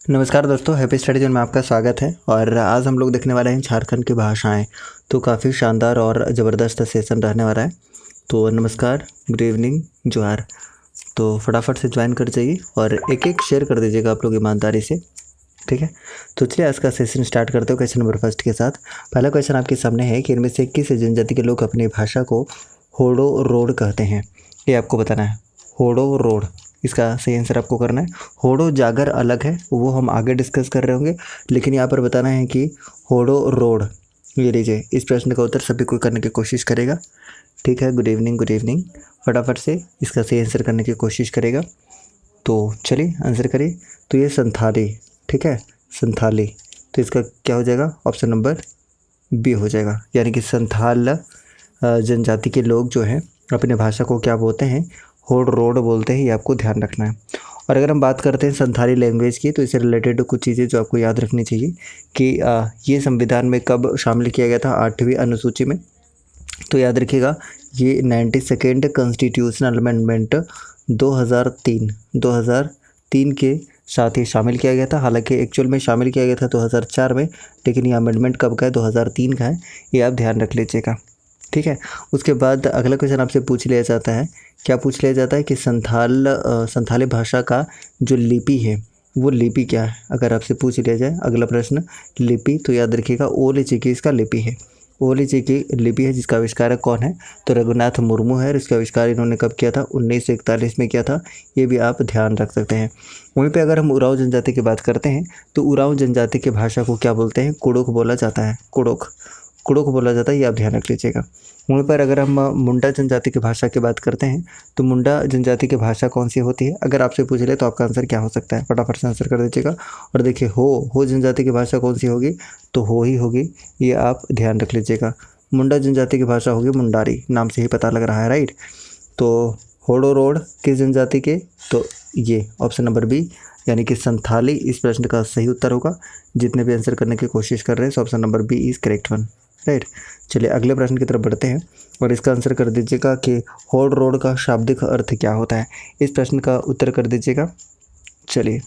नमस्कार दोस्तों, happy study zone में आपका स्वागत है। और आज हम लोग देखने वाले हैं झारखंड की भाषाएं। तो काफ़ी शानदार और ज़बरदस्त सेशन रहने वाला है। तो नमस्कार, गुड इवनिंग, जोहार। तो फटाफट से ज्वाइन कर जाइए और एक एक शेयर कर दीजिएगा आप लोग ईमानदारी से, ठीक है। तो चलिए आज का सेशन स्टार्ट करते हो क्वेश्चन नंबर फर्स्ट के साथ। पहला क्वेश्चन आपके सामने है कि इनमें से किस जनजाति के लोग अपनी भाषा को होड़ो रोड कहते हैं। ये आपको बताना है। होड़ो रोड, इसका सही आंसर आपको करना है। होड़ो जागर अलग है, वो हम आगे डिस्कस कर रहे होंगे, लेकिन यहाँ पर बताना है कि होड़ो रोड। ये लीजिए, इस प्रश्न का उत्तर सभी कोई करने की कोशिश करेगा, ठीक है। Good evening, good evening. फटाफट से इसका सही आंसर करने की कोशिश करेगा। तो चलिए आंसर करिए। तो ये संथाली, ठीक है, संथाली। तो इसका क्या हो जाएगा? ऑप्शन नंबर बी हो जाएगा। यानी कि संथाल जनजाति के लोग जो हैं अपने भाषा को क्या बोलते हैं? होड़ रोड बोलते हैं। ये आपको ध्यान रखना है। और अगर हम बात करते हैं संथाली लैंग्वेज की, तो इससे रिलेटेड कुछ चीज़ें जो आपको याद रखनी चाहिए कि ये संविधान में कब शामिल किया गया था? 8वीं अनुसूची में। तो याद रखिएगा, ये 92nd कॉन्स्टिट्यूशनल अमेंडमेंट 2003 के साथ ही शामिल किया गया था। हालांकि एक्चुअल में शामिल किया गया था 2004 में, लेकिन ये अमेंडमेंट कब का है? 2003 का है। ये आप ध्यान रख लीजिएगा, ठीक है। उसके बाद अगला क्वेश्चन आपसे पूछ लिया जाता है। क्या पूछ लिया जाता है कि संथाली भाषा का जो लिपि है, वो लिपि क्या है? अगर आपसे पूछ लिया जाए अगला प्रश्न लिपि, तो याद रखिएगा ओले चिकी इसका लिपि है। ओले चिकी लिपि है, जिसका आविष्कारक कौन है? तो रघुनाथ मुर्मू है। और इसका आविष्कार इन्होंने कब किया था? 1941 में किया था। ये भी आप ध्यान रख सकते हैं। वहीं पे अगर हम उरांव जनजाति की बात करते हैं, तो उरांव जनजाति की भाषा को क्या बोलते हैं? कुड़ुक बोला जाता है। कुड़ुक, कुड़ुक बोला जाता है। ये आप ध्यान रख लीजिएगा। वहीं पर अगर हम मुंडा जनजाति की भाषा की बात करते हैं, तो मुंडा जनजाति की भाषा कौन सी होती है? अगर आपसे पूछ ले तो आपका आंसर क्या हो सकता है? फटाफट से आंसर कर दीजिएगा। और देखिए, हो जनजाति की भाषा कौन सी होगी? तो हो ही होगी। ये आप ध्यान रख लीजिएगा। मुंडा जनजाति की भाषा होगी मुंडारी, नाम से ही पता लग रहा है, राइट। तो होड़ो रोड किस जनजाति के? तो ये ऑप्शन नंबर बी, यानी कि संथाली इस प्रश्न का सही उत्तर होगा। जितने भी आंसर करने की कोशिश कर रहे हैं, option number B is correct one, right. चलिए अगले प्रश्न की तरफ बढ़ते हैं और इसका आंसर कर दीजिएगा कि होड़ रोड का शाब्दिक अर्थ क्या होता है। इस प्रश्न का उत्तर कर दीजिएगा। चलिए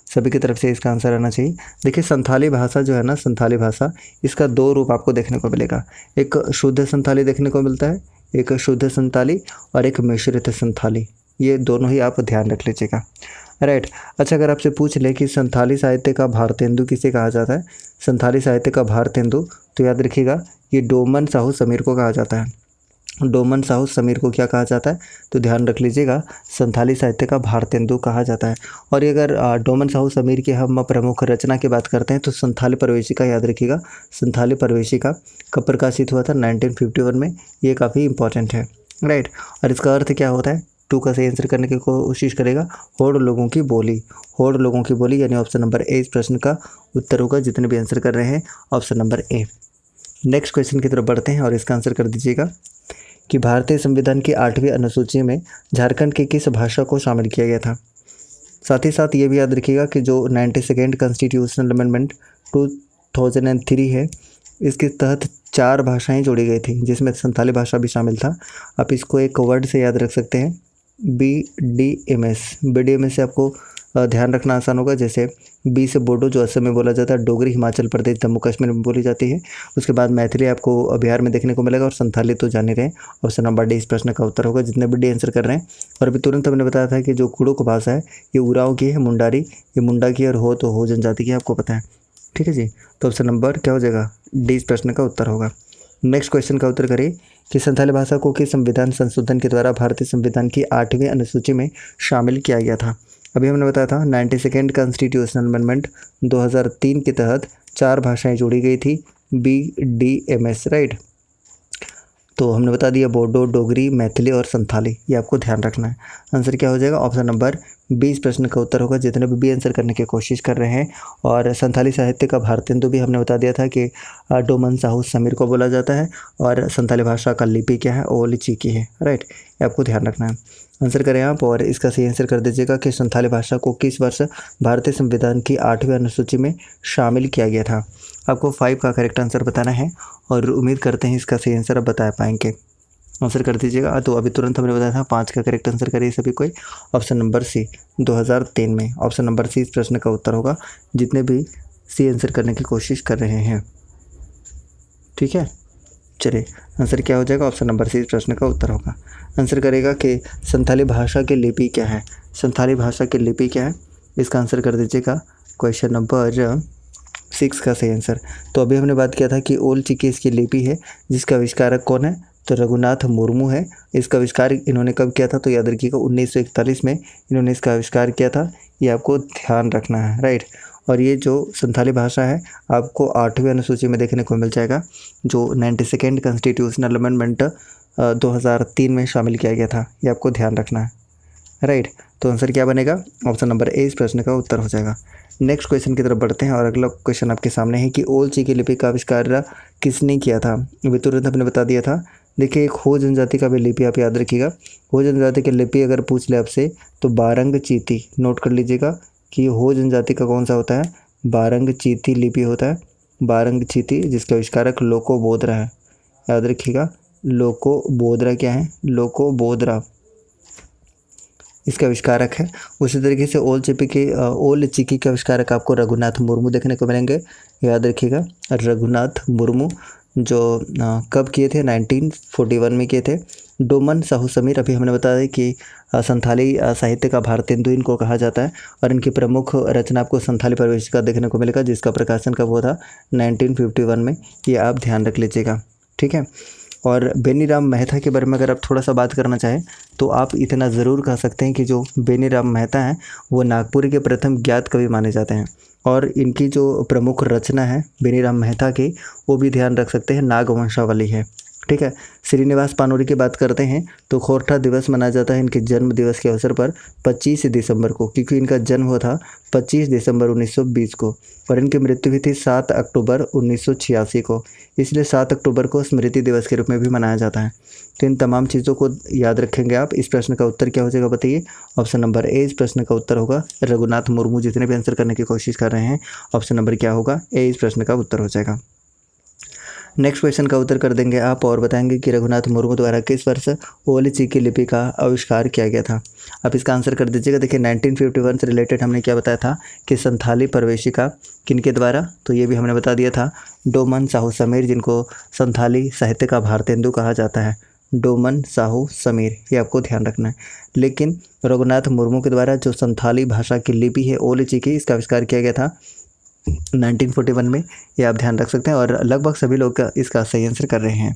सभी की तरफ से इसका आंसर आना चाहिए। देखिए, संथाली भाषा जो है ना, संथाली भाषा, इसका दो रूप आपको देखने को मिलेगा। एक शुद्ध संथाली देखने को मिलता है, एक शुद्ध संथाली और एक मिश्रित संथाली। ये दोनों ही आप ध्यान रख लीजिएगा, राइट। अच्छा, अगर आपसे पूछ ले कि संथाली साहित्य का भारतेंदु किसे कहा जाता है? संथाली साहित्य का भारतेंदु, तो याद रखिएगा ये डोमन साहू समीर को कहा जाता है। डोमन साहू समीर को क्या कहा जाता है? तो ध्यान रख लीजिएगा, संथाली साहित्य का भारतेंदु कहा जाता है। और ये अगर डोमन साहू समीर की हम प्रमुख रचना की बात करते हैं, तो संथाली प्रवेशिका याद रखिएगा। संथाली प्रवेशिका कब प्रकाशित हुआ था? 1951 में। ये काफ़ी इंपॉर्टेंट है, राइट। और इसका अर्थ क्या होता है? टू का सही आंसर करने की कोशिश करेगा। होड़ लोगों की बोली, होड़ लोगों की बोली, यानी ऑप्शन नंबर ए इस प्रश्न का उत्तर होगा। जितने भी आंसर कर रहे हैं, option number A. Next question की तरफ बढ़ते हैं और इसका आंसर कर दीजिएगा कि भारतीय संविधान की 8वीं अनुसूची में झारखंड की किस भाषा को शामिल किया गया था? साथ ही साथ ये भी याद रखिएगा कि जो 92nd कॉन्स्टिट्यूशनल अमेंडमेंट 2003 है, इसके तहत 4 भाषाएं जोड़ी गई थी, जिसमें संथाली भाषा भी शामिल था। आप इसको एक वर्ड से याद रख सकते हैं, BDMS। BDMS से आपको ध्यान रखना आसान होगा। जैसे बी से बोडो जो असम में बोला जाता है, डोगरी हिमाचल प्रदेश जम्मू कश्मीर में बोली जाती है। उसके बाद मैथिली आपको बिहार में देखने को मिलेगा, और संथाली तो जान ही रहे हैं। ऑप्शन नंबर डी इस प्रश्न का उत्तर होगा। जितने भी डी आंसर कर रहे हैं। और अभी तुरंत हमने बताया था कि जो कुड़ुक भाषा है, ये उरांव की है, मुंडारी, ये मुंडा की, और हो तो हो जनजाति की, आपको पता है, ठीक है जी। तो ऑप्शन नंबर क्या हो जाएगा? डी इस प्रश्न का उत्तर होगा। नेक्स्ट क्वेश्चन का उत्तर करिए कि संथाली भाषा को किस संविधान संशोधन के द्वारा भारतीय संविधान की 8वीं अनुसूची में शामिल किया गया था? अभी हमने बताया था 92nd कॉन्स्टिट्यूशनल अमेंडमेंट 2003 के तहत 4 भाषाएं जोड़ी गई थी, BDMS, राइट। तो हमने बता दिया बोडो, डोगरी, मैथिली और संथाली। ये आपको ध्यान रखना है। आंसर क्या हो जाएगा? ऑप्शन नंबर 20 प्रश्न का उत्तर होगा। जितने भी आंसर करने की कोशिश कर रहे हैं। और संथाली साहित्य का भारतेंदु भी हमने बता दिया था कि डोमन साहू समीर को बोला जाता है। और संथाली भाषा का लिपि क्या है? ओली चिकी है, राइट। ये आपको ध्यान रखना है। आंसर करें आप, और इसका सही आंसर कर दीजिएगा कि संथाली भाषा को किस वर्ष भारतीय संविधान की 8वीं अनुसूची में शामिल किया गया था? आपको 5 का करेक्ट आंसर बताना है, और उम्मीद करते हैं इसका सही आंसर आप बता पाएंगे। आंसर कर दीजिएगा। तो अभी तुरंत हमने बताया था 5 का करेक्ट आंसर करिए सभी कोई। ऑप्शन नंबर सी 2003 में, ऑप्शन नंबर सी इस प्रश्न का उत्तर होगा, जितने भी सी आंसर करने की कोशिश कर रहे हैं। ठीक है, चलिए आंसर क्या हो जाएगा, ऑप्शन नंबर सी इस प्रश्न का उत्तर होगा। आंसर करेगा कि संथाली भाषा की लिपि क्या है, संथाली भाषा की लिपि क्या है, इसका आंसर कर दीजिएगा क्वेश्चन नंबर 6 का सही आंसर। तो अभी हमने बात किया था कि ओल चिकी इसकी लिपि है, जिसका आविष्कारक कौन है, तो रघुनाथ मुर्मू है। इसका आविष्कार इन्होंने कब किया था, तो याद रखिएगा 1941 में इन्होंने इसका आविष्कार किया था, ये आपको ध्यान रखना है, राइट। और ये जो संथाली भाषा है आपको 8वीं अनुसूची में देखने को मिल जाएगा, जो 92nd कॉन्स्टिट्यूशनल अमेंडमेंट 2003 में शामिल किया गया था, ये आपको ध्यान रखना है, राइट। तो आंसर क्या बनेगा, ऑप्शन नंबर ए इस प्रश्न का उत्तर हो जाएगा। नेक्स्ट क्वेश्चन की तरफ बढ़ते हैं और अगला क्वेश्चन आपके सामने है कि ओल चिकी लिपि का आविष्कार किसने किया था। अभी तुरंत हमने बता दिया था। देखिए एक हो जनजाति का भी लिपि आप याद रखिएगा, हो जनजाति की लिपि अगर पूछ ले आपसे तो बारंग चीती, नोट कर लीजिएगा कि हो जनजाति का कौन सा होता है, बारंग चीती लिपि होता है, बारंग चीती, जिसका आविष्कारक लोको बोदरा है, याद रखिएगा लोको बोदरा क्या है, लोको बोदरा इसका आविष्कारक है। उसी तरीके से ओल चिकी के आविष्कारक आपको रघुनाथ मुर्मू देखने को मिलेंगे, याद रखिएगा रघुनाथ मुर्मू, जो कब किए थे, 1941 में किए थे। डोमन साहू समीर, अभी हमने बताया कि संथाली साहित्य का भारतेंदु इनको कहा जाता है, और इनकी प्रमुख रचना आपको संथाली प्रवेशिका देखने को मिलेगा, जिसका प्रकाशन कब हुआ था, 1951 में, ये आप ध्यान रख लीजिएगा। ठीक है, और बेनीराम मेहता के बारे में अगर आप थोड़ा सा बात करना चाहें तो आप इतना ज़रूर कह सकते हैं कि जो बेनीराम मेहता हैं वो नागपुर के प्रथम ज्ञात कवि माने जाते हैं, और इनकी जो प्रमुख रचना है बेनीराम मेहता की, वो भी ध्यान रख सकते हैं, नागवंशावली है। ठीक है, श्रीनिवास पानोरी की बात करते हैं तो खोरठा दिवस मनाया जाता है इनके जन्म दिवस के अवसर पर 25 दिसंबर को, क्योंकि इनका जन्म हुआ था 25 दिसंबर 1920 को, और इनकी मृत्यु हुई थी 7 अक्टूबर 1986 को, इसलिए 7 अक्टूबर को स्मृति दिवस के रूप में भी मनाया जाता है। तो इन तमाम चीज़ों को याद रखेंगे आप। इस प्रश्न का उत्तर क्या हो जाएगा बताइए, ऑप्शन नंबर ए इस प्रश्न का उत्तर होगा। रघुनाथ मुर्मू जितने भी आंसर करने की कोशिश कर रहे हैं, ऑप्शन नंबर क्या होगा, ए इस प्रश्न का उत्तर हो जाएगा। नेक्स्ट क्वेश्चन का उत्तर कर देंगे आप और बताएंगे कि रघुनाथ मुर्मू द्वारा किस वर्ष ओल चिकी लिपि का आविष्कार किया गया था। आप इसका आंसर कर दीजिएगा। देखिए 1951 से रिलेटेड हमने क्या बताया था कि संथाली प्रवेशिका किनके द्वारा, तो ये भी हमने बता दिया था, डोमन साहू समीर, जिनको संथाली साहित्य का भारतेंदु कहा जाता है, डोमन साहू समीर, ये आपको ध्यान रखना है। लेकिन रघुनाथ मुर्मू के द्वारा जो संथाली भाषा की लिपि है ओल चिकी, इसका आविष्कार किया गया था 1941 में, ये आप ध्यान रख सकते हैं, और लगभग सभी लोग इसका सही आंसर कर रहे हैं।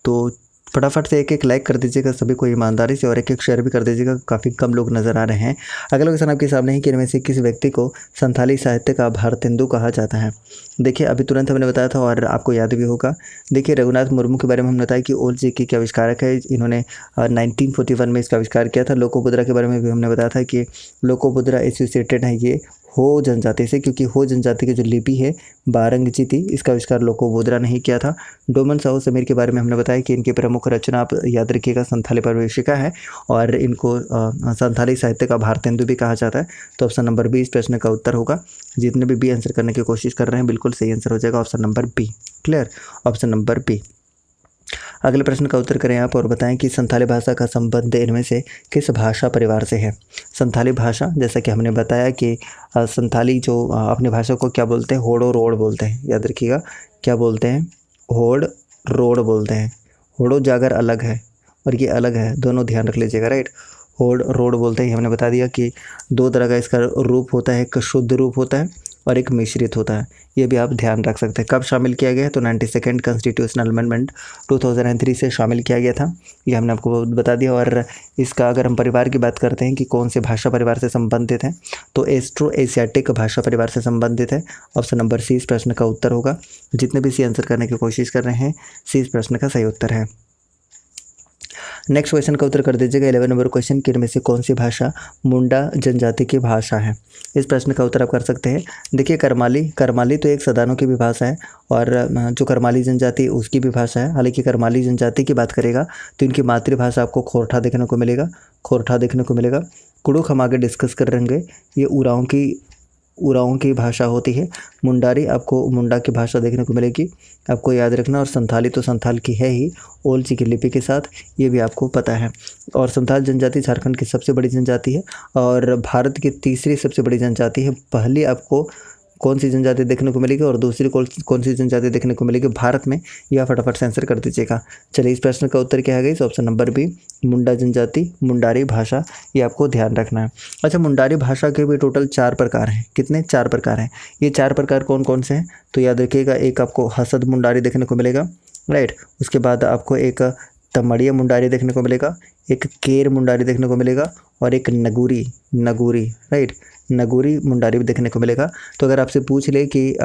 तो फटाफट से एक लाइक कर दीजिएगा सभी को ईमानदारी से, और एक शेयर भी कर दीजिएगा, काफ़ी कम लोग नज़र आ रहे हैं। अगला क्वेश्चन आपके सामने है कि इनमें से किस व्यक्ति को संथाली साहित्य का भारतेंदु कहा जाता है। देखिए अभी तुरंत हमने बताया था और आपको याद भी होगा। देखिए रघुनाथ मुर्मू के बारे में हमने बताया कि ओल चिकी के आविष्कारक है, इन्होंने 1941 में इसका आविष्कार किया था। लोकोबुद्रा के बारे में भी हमने बताया था कि लोकोबुद्रा एसोसिएटेड है ये हो जनजाति से, क्योंकि हो जनजाति की जो लिपि है बारंग चीती, इसका आविष्कार लोकोबुद्रा ने ही किया था। डोमन साहू समीर के बारे में हमने बताया कि इनकी प्रमुख रचना आप याद रखिएगा संथाली प्रवेशिका है, और इनको संथाली साहित्य का भारतेंदु भी कहा जाता है। तो ऑप्शन नंबर बी इस प्रश्न का उत्तर होगा। जितने भी आंसर करने की कोशिश कर रहे हैं बिल्कुल सही आंसर हो जाएगा, option number B. Clear, option number B. अगले प्रश्न का उत्तर करें आप और बताएं कि संथाली भाषा का संबंध इनमें से किस भाषा परिवार से है। संथाली भाषा, जैसा कि हमने बताया कि संथाली जो अपनी भाषा को क्या बोलते हैं, होड़ो रोड बोलते हैं, याद रखिएगा क्या बोलते हैं, होड़ रोड बोलते हैं। होड़ो जागर अलग है और ये अलग है, दोनों ध्यान रख लीजिएगा, राइट। होड़ रोड बोलते हैं, हमने बता दिया कि 2 तरह का इसका रूप होता है, एक शुद्ध रूप होता है और एक मिश्रित होता है, ये भी आप ध्यान रख सकते हैं। कब शामिल किया गया है, तो 92nd कॉन्स्टिट्यूशनल अमेंडमेंट 2003 से शामिल किया गया था, ये हमने आपको बता दिया। और इसका अगर हम परिवार की बात करते हैं कि कौन से भाषा परिवार से संबंधित हैं, तो एस्ट्रो एशियाटिक भाषा परिवार से संबंधित है। ऑप्शन नंबर सी इस प्रश्न का उत्तर होगा। जितने भी सी आंसर करने की कोशिश कर रहे हैं, सी इस प्रश्न का सही उत्तर है। नेक्स्ट क्वेश्चन का उत्तर कर दीजिएगा। 11 नंबर क्वेश्चन, कि इनमें से कौन सी भाषा मुंडा जनजाति की भाषा है। इस प्रश्न का उत्तर आप कर सकते हैं। देखिए करमाली तो एक सदानों की भी भाषा है, और जो करमाली जनजाति उसकी भी भाषा है। हालांकि करमाली जनजाति की बात करेगा तो इनकी मातृभाषा आपको खोरठा देखने को मिलेगा, कुड़ुख हम आगे डिस्कस कर रहेंगे। ये उरांव की उरांव की भाषा होती है। मुंडारी आपको मुंडा की भाषा देखने को मिलेगी, आपको याद रखना। और संथाली तो संथाल की है ही ओलची की लिपि के साथ, ये भी आपको पता है। और संथाल जनजाति झारखंड की सबसे बड़ी जनजाति है और भारत की तीसरी सबसे बड़ी जनजाति है। पहली आपको कौन सी जनजाति देखने को मिलेगी और दूसरी कौन सी जनजाति देखने को मिलेगी भारत में, यह फटाफट से आंसर कर दीजिएगा। चलिए इस प्रश्न का उत्तर क्या है गाइस, ऑप्शन नंबर बी मुंडा जनजाति, मुंडारी भाषा, ये आपको ध्यान रखना है। अच्छा, मुंडारी भाषा के भी टोटल 4 प्रकार हैं। कितने? 4 प्रकार हैं। ये 4 प्रकार कौन कौन से हैं तो याद रखिएगा। एक आपको हसद मुंडारी देखने को मिलेगा, राइट। उसके बाद आपको एक तमड़िया मुंडारी देखने को मिलेगा, एक केर मुंडारी देखने को मिलेगा और एक नगूरी, राइट, नगूरी मुंडारी भी देखने को मिलेगा। तो अगर आपसे पूछ ले कि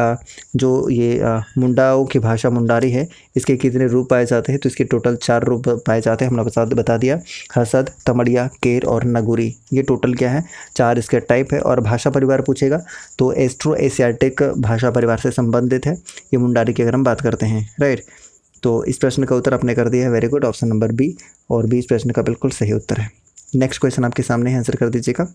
जो ये मुंडाओं की भाषा मुंडारी है, इसके कितने रूप पाए जाते हैं, तो इसके टोटल 4 रूप पाए जाते हैं। हमने बता दिया, हसद, तमड़िया, केर और नगूरी, ये टोटल क्या है, 4 इसके टाइप है। और भाषा परिवार पूछेगा तो एस्ट्रो एशियाटिक भाषा परिवार से संबंधित है ये मुंडारी की अगर हम बात करते हैं, राइट। तो इस प्रश्न का उत्तर आपने कर दिया है, very good, option number B. और बी इस प्रश्न का बिल्कुल सही उत्तर है। नेक्स्ट क्वेश्चन आपके सामने है, आंसर कर दीजिएगा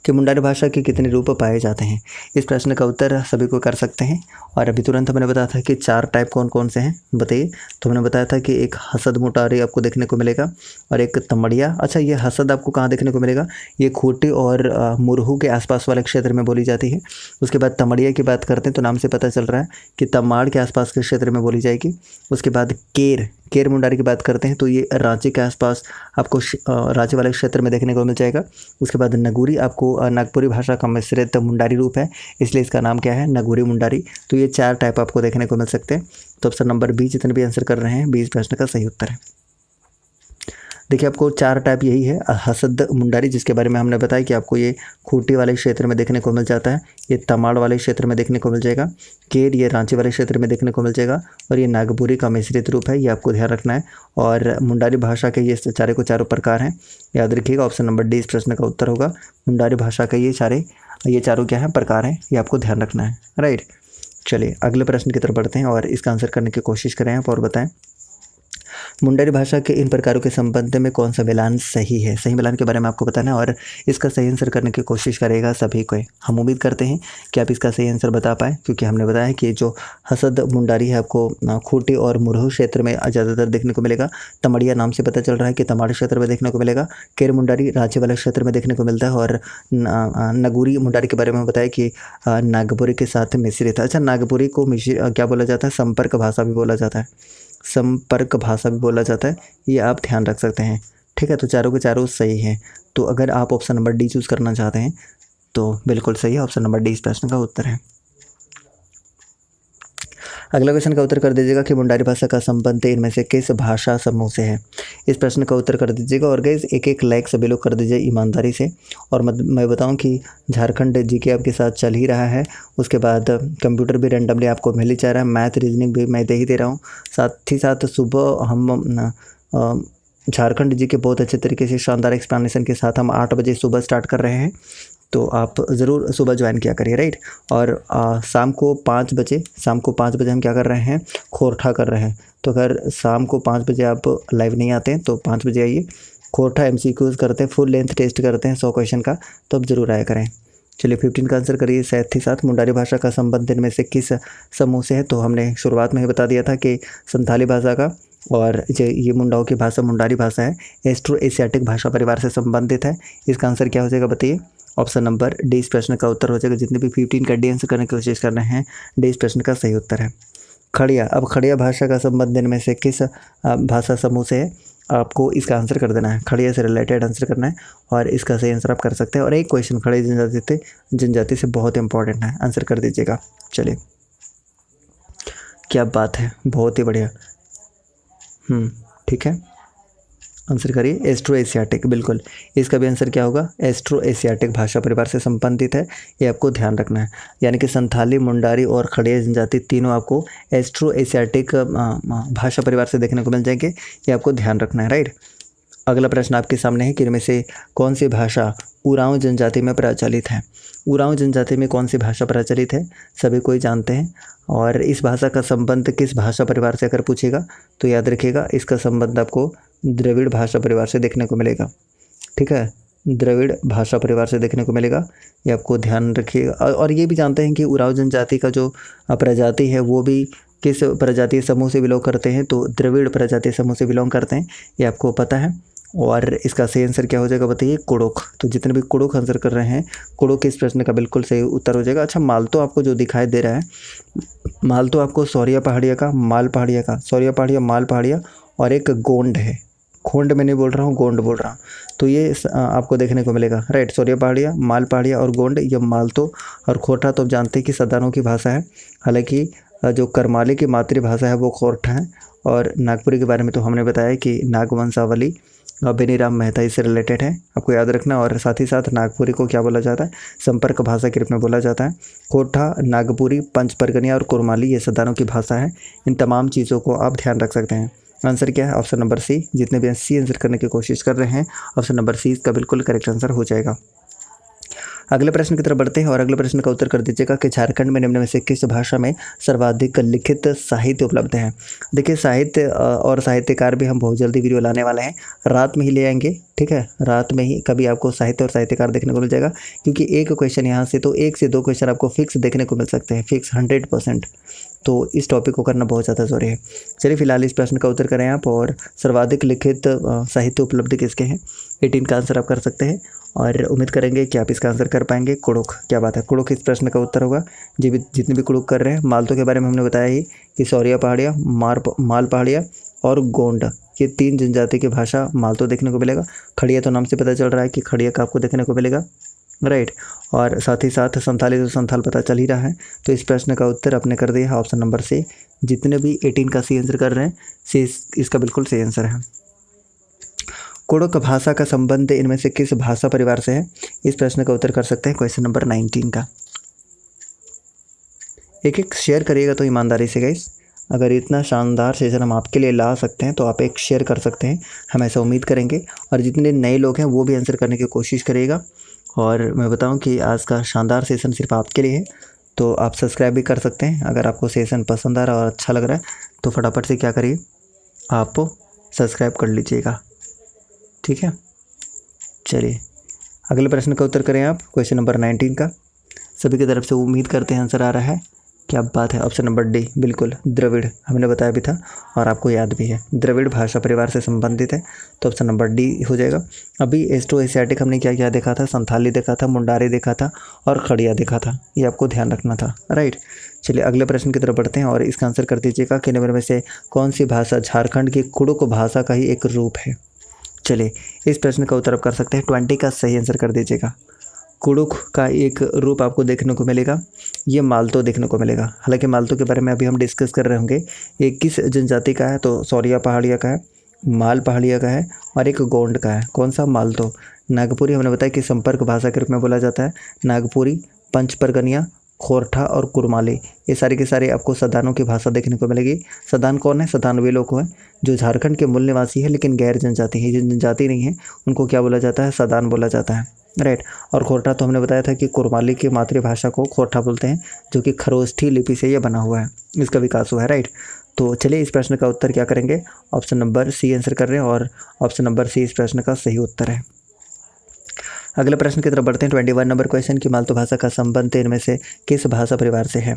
कि मुंडारी भाषा के कितने रूप पाए जाते हैं। इस प्रश्न का उत्तर सभी को कर सकते हैं। और अभी तुरंत मैंने बताया था कि 4 टाइप कौन कौन से हैं, बताइए। तो मैंने बताया था कि एक हसद मुंडारी आपको देखने को मिलेगा और एक तमड़िया। अच्छा, ये हसद आपको कहाँ देखने को मिलेगा, ये खूंटी और मुरहू के आसपास वाले क्षेत्र में बोली जाती है। उसके बाद तमड़िया की बात करते हैं तो नाम से पता चल रहा है कि तमाड़ के आसपास के क्षेत्र में बोली जाएगी। उसके बाद केर मुंडारी की बात करते हैं तो ये रांची के आसपास आपको रांची वाले क्षेत्र में देखने को मिल जाएगा। उसके बाद नगूरी आपको नागपुरी भाषा का मिश्रित मुंडारी रूप है, इसलिए इसका नाम क्या है, नगूरी मुंडारी। तो ये 4 टाइप आपको देखने को मिल सकते हैं। तो ऑप्शन नंबर बी जितने भी आंसर कर रहे हैं, बी इस प्रश्न का सही उत्तर है। देखिए आपको 4 टाइप यही है, हसद मुंडारी जिसके बारे में हमने बताया कि आपको ये खूंटी वाले क्षेत्र में देखने को मिल जाता है, ये तमाड़ वाले क्षेत्र में देखने को मिल जाएगा, केर ये रांची वाले क्षेत्र में देखने को मिल जाएगा और ये नागपुरी का मिश्रित रूप है, ये आपको ध्यान रखना है। और मुंडारी भाषा के ये चारों को चारों प्रकार हैं, याद रखिएगा। ऑप्शन नंबर डी इस प्रश्न का उत्तर होगा। मुंडारी भाषा का ये चारों क्या है, प्रकार हैं, ये आपको ध्यान रखना है, राइट। चलिए अगले प्रश्न की तरफ बढ़ते हैं और इसका आंसर करने की कोशिश करें आप और बताएं। मुंडारी भाषा के इन प्रकारों के संबंध में कौन सा मिलान सही है। सही मिलान के बारे में आपको बताना है और इसका सही आंसर करने की कोशिश करेगा सभी को। हम उम्मीद करते हैं कि आप इसका सही आंसर बता पाएँ, क्योंकि हमने बताया कि जो हसद मुंडारी है आपको खूंटी और मुरहू क्षेत्र में ज़्यादातर देखने को मिलेगा। तमड़िया नाम से पता चल रहा है कि तमाड़ क्षेत्र में देखने को मिलेगा। केर मुंडारी रांची वाले क्षेत्र में देखने को मिलता है और नगूरी मुंडारी के बारे में बताया कि नागपुरी के साथ मिश्रित है। अच्छा, नागपुरी को क्या बोला जाता है, संपर्क भाषा भी बोला जाता है, संपर्क भाषा भी बोला जाता है, ये आप ध्यान रख सकते हैं, ठीक है। तो चारों के चारों सही है। तो अगर आप ऑप्शन नंबर डी चूज़ करना चाहते हैं तो बिल्कुल सही है, ऑप्शन नंबर डी इस प्रश्न का उत्तर है। अगला क्वेश्चन का उत्तर कर दीजिएगा कि मुंडारी भाषा का संबंध इनमें से किस भाषा समूह से है। इस प्रश्न का उत्तर कर दीजिएगा। और गाइस एक लाइक सभी लोग कर दीजिए ईमानदारी से। और मैं बताऊं कि झारखंड जीके आपके साथ चल ही रहा है, उसके बाद कंप्यूटर भी रैंडमली आपको मिल ही जा रहा है, मैथ रीजनिंग भी मैं दे ही दे रहा हूँ। साथ ही साथ सुबह हम झारखंड जीके बहुत अच्छे तरीके से शानदार एक्सप्लेनेशन के साथ हम 8 बजे सुबह स्टार्ट कर रहे हैं, तो आप ज़रूर सुबह ज्वाइन किया करिए, राइट। और शाम को 5 बजे हम क्या कर रहे हैं, खोरठा कर रहे हैं। तो अगर शाम को 5 बजे आप लाइव नहीं आते हैं तो 5 बजे आइए, खोरठा MCQs करते हैं, फुल लेंथ टेस्ट करते हैं 100 क्वेश्चन का, तो आप ज़रूर आया करें। चलिए 15 का आंसर करिए। साथ ही साथ मुंडारी भाषा का संबंध इनमें से किस समूह से है, तो हमने शुरुआत में ही बता दिया था कि संथाली भाषा का, और ये मुंडाओं की भाषा मुंडारी भाषा है, एस्ट्रो एशियाटिक भाषा परिवार से संबंधित है। इसका आंसर क्या हो जाएगा बताइए, ऑप्शन नंबर डी इस प्रश्न का उत्तर हो जाएगा। जितने भी 15 का डी आंसर करने की कोशिश कर रहे हैं, डी इस प्रश्न का सही उत्तर है। खड़िया, अब खड़िया भाषा का संबंध इनमें से किस भाषा समूह से है, आपको इसका आंसर कर देना है, खड़िया से रिलेटेड आंसर करना है और इसका सही आंसर आप कर सकते हैं। और एक क्वेश्चन खड़िया जनजाति से बहुत इंपॉर्टेंट है, आंसर कर दीजिएगा। चलिए क्या बात है, बहुत ही बढ़िया, ठीक है, आंसर करिए। एस्ट्रो एशियाटिक, बिल्कुल इसका भी आंसर क्या होगा, एस्ट्रो एशियाटिक भाषा परिवार से संबंधित है, ये आपको ध्यान रखना है। यानी कि संथाली, मुंडारी और खड़िया जनजाति तीनों आपको एस्ट्रो एशियाटिक भाषा परिवार से देखने को मिल जाएंगे, ये आपको ध्यान रखना है, राइट। अगला प्रश्न आपके सामने है कि इनमें से कौन सी भाषा उरांव जनजाति में प्रचलित है। उरांव जनजाति में कौन सी भाषा प्रचलित है, सभी कोई जानते हैं। और इस भाषा का संबंध किस भाषा परिवार से अगर पूछेगा तो याद रखिएगा इसका संबंध आपको द्रविड़ भाषा परिवार से देखने को मिलेगा, ठीक है। द्रविड़ भाषा परिवार से देखने को मिलेगा, ये आपको ध्यान रखिएगा। और ये भी जानते हैं कि उराव जनजाति का जो प्रजाति है वो भी किस प्रजातीय समूह से बिलोंग करते हैं, तो द्रविड़ प्रजातीय समूह से बिलोंग करते हैं, ये आपको पता है। और इसका सही आंसर क्या हो जाएगा बताइए, कुड़ुक। तो जितने भी कुड़ुक आंसर कर रहे हैं, कुड़ुक इस प्रश्न का बिल्कुल सही उत्तर हो जाएगा। अच्छा, मालतो आपको जो दिखाई दे रहा है, मालतो आपको सौरिया पहाड़िया का, माल पहाड़िया का, सौरिया पहाड़िया, माल पहाड़िया और एक गोंड है, खोंड मैं नहीं बोल रहा हूँ, गोंड बोल रहा हूँ, तो ये आपको देखने को मिलेगा, राइट। सौरिया पहाड़िया, माल पहाड़िया और गोंड, ये मालतो और खोरठा तो आप जानते हैं कि सदानों की भाषा है। हालांकि जो करमाली की मातृभाषा है वो खोरठा है। और नागपुरी के बारे में तो हमने बताया कि नागवंशावली बेनीराम मेहता इससे रिलेटेड है, आपको याद रखना। और साथ ही साथ नागपुरी को क्या बोला जाता है, संपर्क भाषा के रूप में बोला जाता है। खोरठा, नागपुरी, पंचपरगनिया और कुरमाली ये सदानों की भाषा है। इन तमाम चीज़ों को आप ध्यान रख सकते हैं। आंसर क्या है, ऑप्शन नंबर सी। जितने भी सी आंसर करने की कोशिश कर रहे हैं, ऑप्शन नंबर सी इसका बिल्कुल करेक्ट आंसर हो जाएगा। अगले प्रश्न की तरफ बढ़ते हैं और अगले प्रश्न का उत्तर कर दीजिएगा कि झारखंड में निम्न में से किस भाषा में सर्वाधिक लिखित साहित्य उपलब्ध है। देखिए, साहित्य और साहित्यकार भी हम बहुत जल्दी वीडियो लाने वाले हैं, रात में ही ले आएंगे, ठीक है। रात में ही कभी आपको साहित्य और साहित्यकार देखने को मिल जाएगा, क्योंकि एक क्वेश्चन यहाँ से तो 1 से 2 क्वेश्चन आपको फिक्स देखने को मिल सकते हैं, फिक्स 100%। तो इस टॉपिक को करना बहुत ज़्यादा ज़रूरी है। चलिए फिलहाल इस प्रश्न का उत्तर करें आप। और सर्वाधिक लिखित साहित्य उपलब्ध किसके हैं, 18 का आंसर आप कर सकते हैं और उम्मीद करेंगे कि आप इसका आंसर कर पाएंगे। कुड़ुक, क्या बात है, कुड़ुक इस प्रश्न का उत्तर होगा। जितने भी कुड़ुक कर रहे हैं, मालतो के बारे में हमने बताया ही कि सौरिया पहाड़िया, माल पहाड़िया और गोंड, ये 3 जनजाति की भाषा मालतो देखने को मिलेगा। खड़िया तो नाम से पता चल रहा है कि खड़िया का आपको देखने को मिलेगा, राइट। और साथ ही साथ संथाली तो संथाल पता चल ही रहा है। तो इस प्रश्न का उत्तर आपने कर दिया है ऑप्शन नंबर सी। जितने भी 18 का सी आंसर कर रहे हैं, सी इसका बिल्कुल सही आंसर है। कुड़ुक भाषा का संबंध इनमें से किस भाषा परिवार से है, इस प्रश्न का उत्तर कर सकते हैं क्वेश्चन नंबर 19 का। एक शेयर करिएगा तो ईमानदारी से गाइस, अगर इतना शानदार सेशन हम आपके लिए ला सकते हैं तो आप एक शेयर कर सकते हैं, हम ऐसा उम्मीद करेंगे। और जितने नए लोग हैं वो भी आंसर करने की कोशिश करिएगा। और मैं बताऊं कि आज का शानदार सेशन सिर्फ आपके लिए है, तो आप सब्सक्राइब भी कर सकते हैं। अगर आपको सेशन पसंद आ रहा है और अच्छा लग रहा है तो फटाफट से क्या करिए, आप सब्सक्राइब कर लीजिएगा, ठीक है। चलिए अगले प्रश्न का उत्तर करें आप, क्वेश्चन नंबर 19 का। सभी की तरफ से उम्मीद करते हैं आंसर आ रहा है, क्या बात है। ऑप्शन नंबर डी, बिल्कुल द्रविड़, हमने बताया भी था और आपको याद भी है, द्रविड़ भाषा परिवार से संबंधित है, तो ऑप्शन नंबर डी हो जाएगा। अभी एस्ट्रो एशियाटिक हमने क्या क्या देखा था, संथाली देखा था, मुंडारी देखा था और खड़िया देखा था, ये आपको ध्यान रखना था, राइट। चलिए अगले प्रश्न की तरफ बढ़ते हैं और इसका आंसर कर दीजिएगा कि निम्न में से कौन सी भाषा झारखंड की कुड़ुक भाषा का ही एक रूप है। चलिए इस प्रश्न का उत्तर आप कर सकते हैं, 20 का सही आंसर कर दीजिएगा। कुड़ुक का एक रूप आपको देखने को मिलेगा, ये मालतो देखने को मिलेगा। हालांकि मालतो के बारे में अभी हम डिस्कस कर रहे होंगे, ये किस जनजाति का है, तो सौरिया पहाड़िया का है, माल पहाड़िया का है और एक गोंड का है। कौन सा, मालतो। नागपुरी हमने बताया कि संपर्क भाषा के रूप में बोला जाता है, नागपुरी, पंचपरगनिया, खोरठा और कुरमाली, ये सारे के सारे आपको सदानों की भाषा देखने को मिलेगी। सदान कौन है, सदान वे लोग हैं जो झारखंड के मूल निवासी है लेकिन गैर जनजाति है, जो जनजाति नहीं है उनको क्या बोला जाता है, सदान बोला जाता है, राइट। और खोरठा तो हमने बताया था कि कुरमाली की मातृभाषा को खोरठा बोलते हैं, जो कि खरोष्ठी लिपि से ये बना हुआ है, इसका विकास हुआ है, राइट। तो चलिए इस प्रश्न का उत्तर क्या करेंगे, ऑप्शन नंबर सी आंसर कर रहे हैं और ऑप्शन नंबर सी इस प्रश्न का सही उत्तर है। अगले प्रश्न की तरफ बढ़ते हैं, 21 नंबर क्वेश्चन की मालतो भाषा का संबंध इनमें से किस भाषा परिवार से है।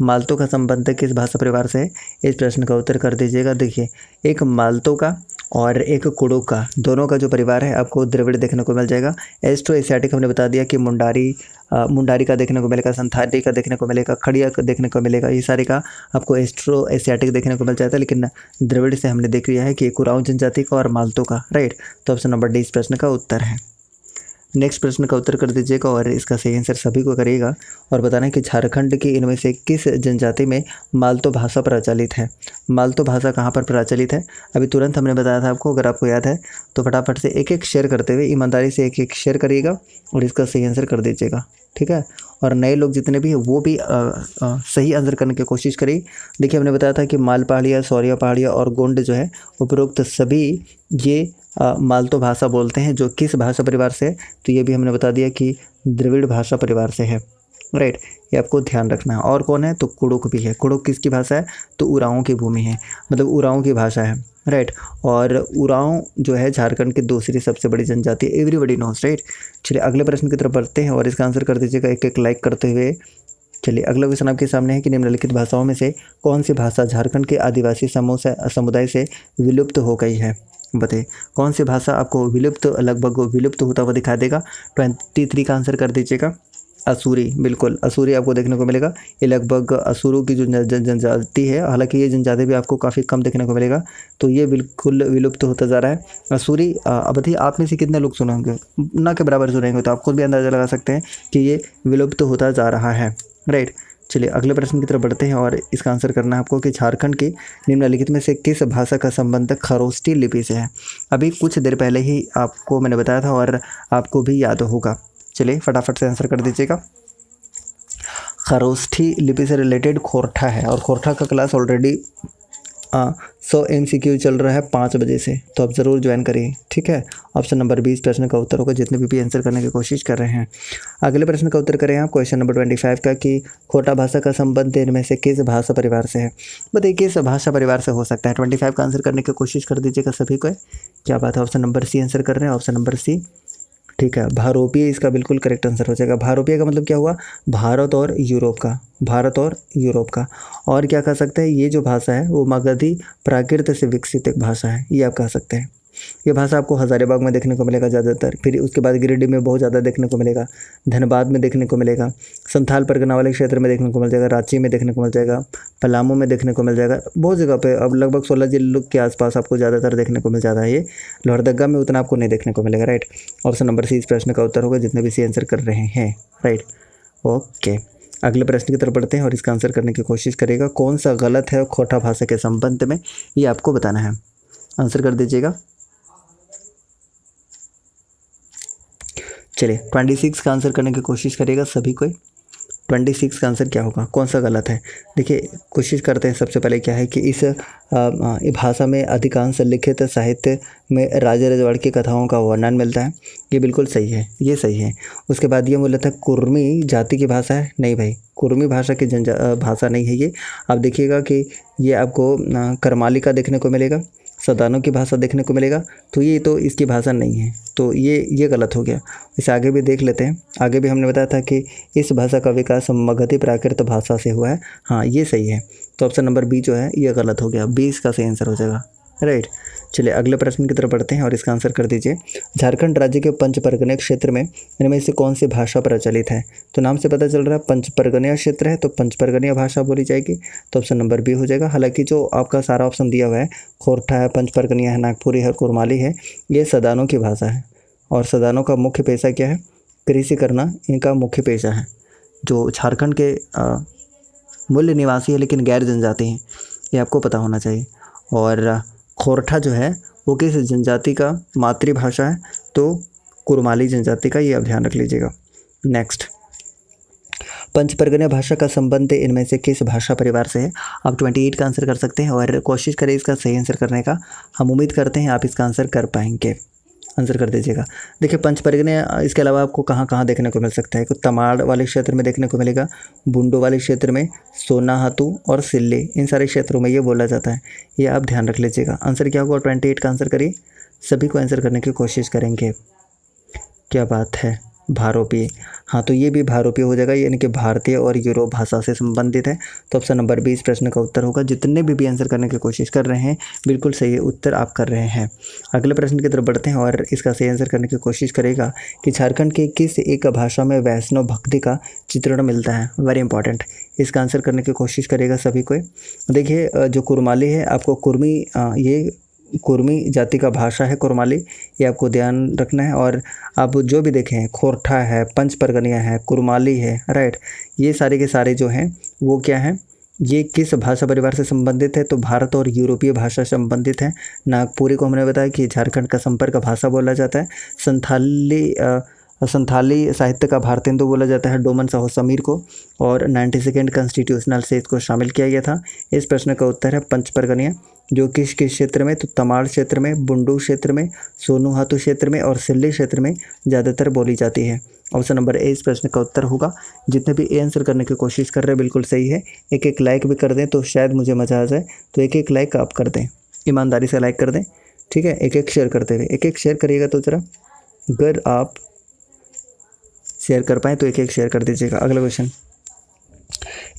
मालतो का संबंध किस भाषा परिवार से है, इस प्रश्न का उत्तर कर दीजिएगा। देखिए, एक मालतो का और एक कुड़ुक का, दोनों का जो परिवार है आपको द्रविड़ देखने को मिल जाएगा। एस्ट्रो एशियाटिक हमने बता दिया कि मुंडारी का देखने को मिलेगा, संथाली का देखने को मिलेगा, खड़िया का देखने को मिलेगा, ये सारे का आपको एस्ट्रो एशियाटिक देखने को मिल जाता है। लेकिन द्रविड़ से हमने देख लिया है कि कुराउं जनजाति का और मालतो का, राइट। तो ऑप्शन नंबर डी इस प्रश्न का उत्तर है। नेक्स्ट प्रश्न का उत्तर कर दीजिएगा और इसका सही आंसर सभी को करिएगा और बताना है कि झारखंड की इनमें से किस जनजाति में मालतो भाषा प्रचलित है। मालतो भाषा कहाँ पर प्रचलित है, अभी तुरंत हमने बताया था आपको, अगर आपको याद है तो फटाफट से एक एक शेयर करते हुए ईमानदारी से एक एक शेयर करिएगा और इसका सही आंसर कर दीजिएगा, ठीक है। और नए लोग जितने भी हैं वो भी सही आंसर करने की कोशिश करिए। देखिए, हमने बताया था कि माल पहाड़िया, सौरिया पहाड़िया और गोंड जो है उपरोक्त सभी ये मालतो भाषा बोलते हैं, जो किस भाषा परिवार से है, तो ये भी हमने बता दिया कि द्रविड़ भाषा परिवार से है, राइट, ये आपको ध्यान रखना है। और कौन है, तो कुड़ुक भी है। कुड़ुक किसकी भाषा है, तो उरांव की भूमि है, मतलब उरांव की भाषा है, राइट। और उरांव जो है झारखंड की दूसरी सबसे बड़ी जनजाति, एवरीबडी नोस, राइट। चलिए अगले प्रश्न की तरफ बढ़ते हैं और इसका आंसर कर दीजिएगा एक एक लाइक करते हुए। चलिए अगला क्वेश्चन आपके सामने है कि निम्नलिखित भाषाओं में से कौन सी भाषा झारखंड के आदिवासी समुदाय से विलुप्त हो गई है। बताइए कौन सी भाषा आपको विलुप्त, लगभग विलुप्त होता हुआ दिखाई देगा। 23 का आंसर कर दीजिएगा। असूरी, बिल्कुल असूरी आपको देखने को मिलेगा। ये लगभग असुरों की जो जनजाति है, हालांकि ये जनजाति भी आपको काफ़ी कम देखने को मिलेगा, तो ये बिल्कुल विलुप्त होता जा रहा है असूरी। अब बताइए आप में से कितने लोग सुनेंगे, ना के बराबर सुनेंगे, तो आप खुद भी अंदाज़ा लगा सकते हैं कि ये विलुप्त होता जा रहा है, राइट। चलिए अगले प्रश्न की तरफ बढ़ते हैं और इसका आंसर करना है आपको कि झारखंड की निम्नलिखित में से किस भाषा का संबंध खरोष्ठी लिपि से है। अभी कुछ देर पहले ही आपको मैंने बताया था और आपको भी याद होगा। चलिए फटाफट से आंसर कर दीजिएगा। खरोष्ठी लिपि से रिलेटेड खोरठा है और खोरठा का क्लास ऑलरेडी 100 MCQ चल रहा है 5 बजे से, तो आप ज़रूर ज्वाइन करिए, ठीक है। ऑप्शन नंबर 20 प्रश्न का उत्तर होगा, जितने भी आंसर करने की कोशिश कर रहे हैं। अगले प्रश्न का उत्तर करें आप, क्वेश्चन नंबर 25 का कि खोरठा भाषा का संबंध इनमें से किस भाषा परिवार से है। बताइए किस भाषा परिवार से हो सकता है। 25 का आंसर करने की कोशिश कर दीजिएगा सभी को। क्या बात है, ऑप्शन नंबर सी आंसर कर रहे हैं, ऑप्शन नंबर सी, ठीक है। भारोपीय इसका बिल्कुल करेक्ट आंसर हो जाएगा। भारोपीय का मतलब क्या हुआ, भारत और यूरोप का, भारत और यूरोप का। और क्या कह सकते हैं, ये जो भाषा है वो मगधी प्राकृत से विकसित एक भाषा है, ये आप कह सकते हैं। ये भाषा आपको हज़ारीबाग में देखने को मिलेगा ज़्यादातर, फिर उसके बाद गिरिडीह में बहुत ज़्यादा देखने को मिलेगा, धनबाद में देखने को मिलेगा, संथाल परगना वाले क्षेत्र में देखने को मिल जाएगा, रांची में देखने को मिल जाएगा, पलामू में देखने को मिल जाएगा, बहुत जगह पे। अब लगभग 16 जिलों के आसपास आपको ज़्यादातर देखने को मिल जाता है ये। लोहरदगा में उतना आपको नहीं देखने को मिलेगा, राइट। ऑप्शन नंबर सी इस प्रश्न का उत्तर होगा, जितने भी सी आंसर कर रहे हैं, राइट। ओके, अगले प्रश्न की तरफ बढ़ते हैं और इसका आंसर करने की कोशिश करेगा। कौन सा गलत है खोरठा भाषा के संबंध में, ये आपको बताना है। आंसर कर दीजिएगा। चलिए 26 का आंसर करने की कोशिश करेगा सभी कोई। 26 का आंसर क्या होगा, कौन सा गलत है। देखिए कोशिश करते हैं। सबसे पहले क्या है कि इस भाषा में अधिकांश लिखित साहित्य में राजा रजवाड़े की कथाओं का वर्णन मिलता है, ये बिल्कुल सही है, ये सही है। उसके बाद ये मूलतः कुर्मी जाति की भाषा है, नहीं भाई, कुर्मी भाषा की भाषा नहीं है ये। आप देखिएगा कि ये आपको करमाली का देखने को मिलेगा, सदानों की भाषा देखने को मिलेगा, तो ये तो इसकी भाषा नहीं है, तो ये गलत हो गया। इसे आगे भी देख लेते हैं। आगे भी हमने बताया था कि इस भाषा का विकास मगधी प्राकृत भाषा से हुआ है, हाँ ये सही है। तो ऑप्शन नंबर बी जो है ये गलत हो गया, 20 का सही आंसर हो जाएगा, राइट। चलिए अगले प्रश्न की तरफ बढ़ते हैं और इसका आंसर कर दीजिए। झारखंड राज्य के पंच परगने क्षेत्र में इनमें से कौन सी भाषा प्रचलित है। तो नाम से पता चल रहा है पंच परगनिया क्षेत्र है, तो पंच परगनिया भाषा बोली जाएगी, तो ऑप्शन नंबर बी हो जाएगा। हालांकि जो आपका सारा ऑप्शन दिया हुआ है, खोरठा है, पंच परगनिया है, नागपुरी है, कुरमाली है, ये सदानों की भाषा है। और सदानों का मुख्य पेशा क्या है, कृषि करना इनका मुख्य पेशा है। जो झारखंड के मूल निवासी है लेकिन गैर जनजाति हैं, ये आपको पता होना चाहिए। और खोरठा जो है वो किस जनजाति का मातृभाषा है, तो कुरमाली जनजाति का, ये आप ध्यान रख लीजिएगा। नेक्स्ट, पंच परगनिया भाषा का संबंध इनमें से किस भाषा परिवार से है। आप 28 का आंसर कर सकते हैं और कोशिश करें इसका सही आंसर करने का। हम उम्मीद करते हैं आप इसका आंसर कर पाएंगे। आंसर कर दीजिएगा। देखिए पंच परगनिया इसके अलावा आपको कहाँ कहाँ देखने को मिल सकता है, तो तमाड़ वाले क्षेत्र में देखने को मिलेगा, बुंडो वाले क्षेत्र में, सोनाहातू और सिल्ले, इन सारे क्षेत्रों में ये बोला जाता है, ये आप ध्यान रख लीजिएगा। आंसर क्या होगा, 28 का आंसर करिए, सभी को आंसर करने की कोशिश करेंगे। क्या बात है, भारोपीय, हाँ तो ये भी भारोपीय हो जाएगा, यानी कि भारतीय और यूरोप भाषा से संबंधित है। तो ऑप्शन नंबर 20 प्रश्न का उत्तर होगा। जितने भी आंसर करने की कोशिश कर रहे हैं बिल्कुल सही उत्तर आप कर रहे हैं। अगले प्रश्न की तरफ बढ़ते हैं और इसका सही आंसर करने की कोशिश करेगा कि झारखंड के किस एक भाषा में वैष्णव भक्ति का चित्रण मिलता है। वेरी इंपॉर्टेंट, इसका आंसर करने की कोशिश करेगा सभी को। देखिए जो कुरमाली है, आपको कुर्मी, ये कुर्मी जाति का भाषा है कुरमाली, ये आपको ध्यान रखना है। और आप जो भी देखें, खोरठा है, पंच परगनिया है, कुरमाली है, राइट, ये सारे के सारे जो हैं वो क्या हैं, ये किस भाषा परिवार से संबंधित है, तो भारत और यूरोपीय भाषा से संबंधित है। नागपुरी को हमने बताया कि झारखंड का संपर्क भाषा बोला जाता है। संथाली संथाली साहित्य का भारतेंदु बोला जाता है डोमन साहू समीर को, और 92 कॉन्स्टिट्यूशनल से इसको शामिल किया गया था। इस प्रश्न का उत्तर है पंच परगनियाँ, जो किस किस क्षेत्र में, तो तमाड़ क्षेत्र में, बुंडू क्षेत्र में, सोनूहातू क्षेत्र में और सिल्ली क्षेत्र में ज़्यादातर बोली जाती है। ऑप्शन नंबर ए इस प्रश्न का उत्तर होगा। जितने भी ए आंसर करने की कोशिश कर रहे हैं बिल्कुल सही है। एक एक लाइक भी कर दें तो शायद मुझे मज़ा आ जाए, तो एक एक लाइक आप कर दें, ईमानदारी से लाइक कर दें, ठीक है। एक एक शेयर करते हुए, एक एक शेयर करिएगा तो ज़रा, अगर आप शेयर कर पाएँ तो एक एक शेयर कर दीजिएगा। अगला क्वेश्चन,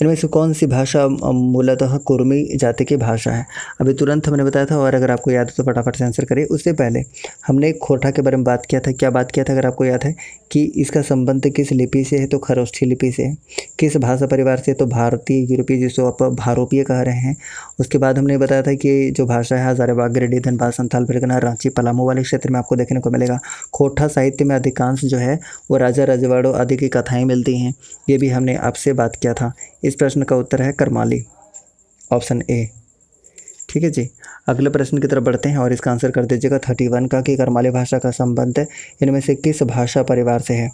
इनमें से कौन सी भाषा मूलतः कुर्मी जाति की भाषा है? अभी तुरंत हमने बताया था, और अगर आपको याद हो तो फटाफट से आंसर करिए। उससे पहले हमने खोरठा के बारे में बात किया था। क्या बात किया था अगर आपको याद है, कि इसका संबंध किस लिपि से है, तो खरोष्ठी लिपि से है। किस भाषा परिवार से, तो भारतीय यूरोपीय, जिसको आप भारोपीय कह रहे हैं। उसके बाद हमने बताया था कि जो भाषा है हजारीबाग, गिरिडीह, धनबाद, संथाल, परगना, रांची, पलामू वाले क्षेत्र में आपको देखने को मिलेगा। खोरठा साहित्य में अधिकांश जो है वो राजा रजवाड़ों आदि की कथाएँ मिलती हैं। ये भी हमने आपसे बात किया था। इस प्रश्न का उत्तर है करमाली, ऑप्शन ए, ठीक है जी। अगले प्रश्न की तरफ बढ़ते हैं और इसका आंसर कर दीजिएगा 31 का, कि करमाली भाषा का संबंध इनमें से किस भाषा परिवार से है।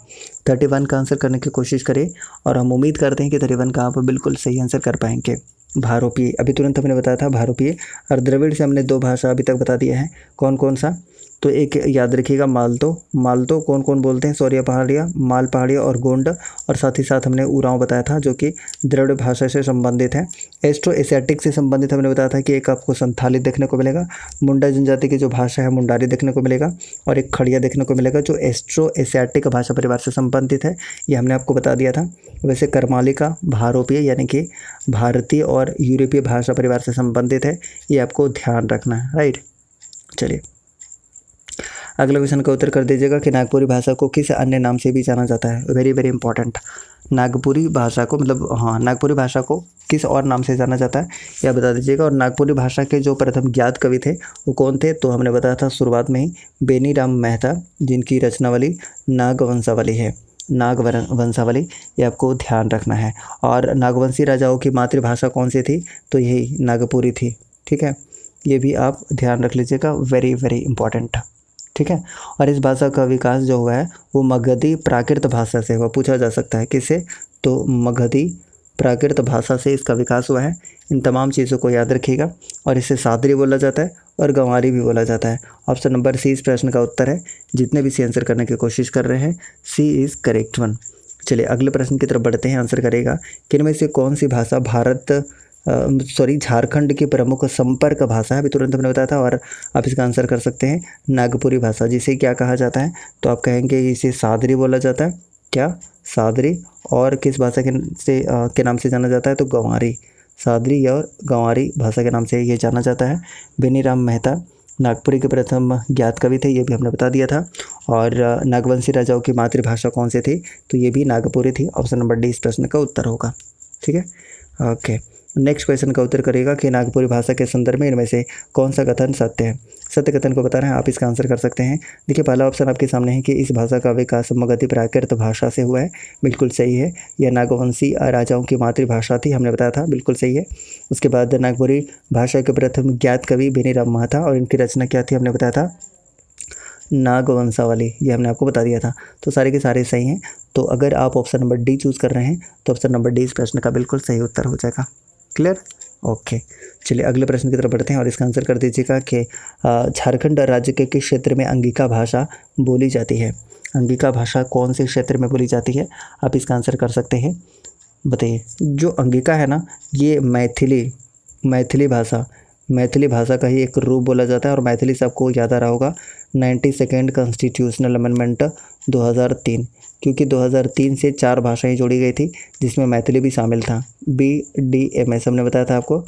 31 का आंसर करने की कोशिश करें और हम उम्मीद करते हैं कि 31 का आप बिल्कुल सही आंसर कर पाएंगे। भारोपीय, अभी तुरंत हमने बताया था भारोपीय, और द्रविड़ से हमने 2 भाषा अभी तक बता दिया है। कौन कौन सा, तो एक याद रखिएगा मालतो, मालतो कौन कौन बोलते हैं, सौरिया पहाड़िया, माल पहाड़िया और गोंड, और साथ ही साथ हमने उरांव बताया था जो कि द्रविड़ भाषा से संबंधित है। एस्ट्रो एशियाटिक से संबंधित हमने बताया था कि एक आपको संथाली देखने को मिलेगा, मुंडा जनजाति की जो भाषा है मुंडारी देखने को मिलेगा, और एक खड़िया देखने को मिलेगा जो एस्ट्रो एशियाटिक भाषा परिवार से संबंधित है। ये हमने आपको बता दिया था। वैसे करमाली का भारोपीय यानी कि भारतीय और यूरोपीय भाषा परिवार से संबंधित है, ये आपको ध्यान रखना है, राइट। चलिए अगले क्वेश्चन का उत्तर कर दीजिएगा कि नागपुरी भाषा को किस अन्य नाम से भी जाना जाता है। वेरी वेरी इंपॉर्टेंट, नागपुरी भाषा को नागपुरी भाषा को किस और नाम से जाना जाता है यह बता दीजिएगा। और नागपुरी भाषा के जो प्रथम ज्ञात कवि थे वो कौन थे, तो हमने बताया था शुरुआत में ही बेनीराम मेहता, जिनकी रचनावली नागवंशावली है। नागवंशावली, ये आपको ध्यान रखना है। और नागवंशी राजाओं की मातृभाषा कौन सी थी, तो यही नागपुरी थी, ठीक है। ये भी आप ध्यान रख लीजिएगा, वेरी वेरी इंपॉर्टेंट, ठीक है। और इस भाषा का विकास जो हुआ है वो मगधी प्राकृत भाषा से हुआ। पूछा जा सकता है किससे, तो मगधी प्राकृत भाषा से इसका विकास हुआ है। इन तमाम चीज़ों को याद रखिएगा। और इसे सादरी बोला जाता है और गंवारी भी बोला जाता है। ऑप्शन नंबर सी इस प्रश्न का उत्तर है। जितने भी सी आंसर करने की कोशिश कर रहे हैं, सी इज़ करेक्ट वन। चलिए अगले प्रश्न की तरफ बढ़ते हैं। आंसर करेगा कि इनमें से कौन सी भाषा झारखंड की प्रमुख संपर्क भाषा है। अभी तुरंत हमने बताया था, और आप इसका आंसर कर सकते हैं नागपुरी भाषा, जिसे क्या कहा जाता है, तो आप कहेंगे इसे सादरी बोला जाता है। क्या, सादरी। और किस भाषा के नाम से जाना जाता है, तो गंवारी। सादरी और गंवारी भाषा के नाम से ये जाना जाता है। बेनीराम मेहता नागपुरी के प्रथम ज्ञात कवि थे, ये भी हमने बता दिया था। और नागवंशी राजाओं की मातृभाषा कौन सी थी, तो ये भी नागपुरी थी। ऑप्शन नंबर डी इस प्रश्न का उत्तर होगा, ठीक है। ओके, नेक्स्ट क्वेश्चन का उत्तर करेगा कि नागपुरी भाषा के संदर्भ में इनमें से कौन सा कथन सत्य है। सत्य कथन को बताना है, आप इसका आंसर कर सकते हैं। देखिए पहला ऑप्शन आपके सामने है कि इस भाषा का विकास मगधी प्राकृत भाषा से हुआ है, बिल्कुल सही है। यह नागवंशी राजाओं की मातृभाषा थी, हमने बताया था, बिल्कुल सही है। उसके बाद नागपुरी भाषा के प्रथम ज्ञात कवि बेनीराम मेहता, और इनकी रचना क्या थी, हमने बताया था नागवंशावली, ये हमने आपको बता दिया था। तो सारे के सारे सही हैं। तो अगर आप ऑप्शन नंबर डी चूज़ कर रहे हैं तो ऑप्शन नंबर डी इस प्रश्न का बिल्कुल सही उत्तर हो जाएगा। Clear, okay. चलिए अगले प्रश्न की तरफ बढ़ते हैं और इसका आंसर कर दीजिएगा कि झारखंड राज्य के किस क्षेत्र में अंगिका भाषा बोली जाती है। अंगिका भाषा कौन से क्षेत्र में बोली जाती है, आप इसका आंसर कर सकते हैं। बताइए, जो अंगिका है ना, ये मैथिली भाषा का ही एक रूप बोला जाता है। और मैथिली से आपको याद आ रहा होगा 92 कॉन्स्टिट्यूशनल अमेंडमेंट 2003, क्योंकि 2003 से 4 भाषाएं जोड़ी गई थी, जिसमें मैथिली भी शामिल था। BDMS हमने बताया था आपको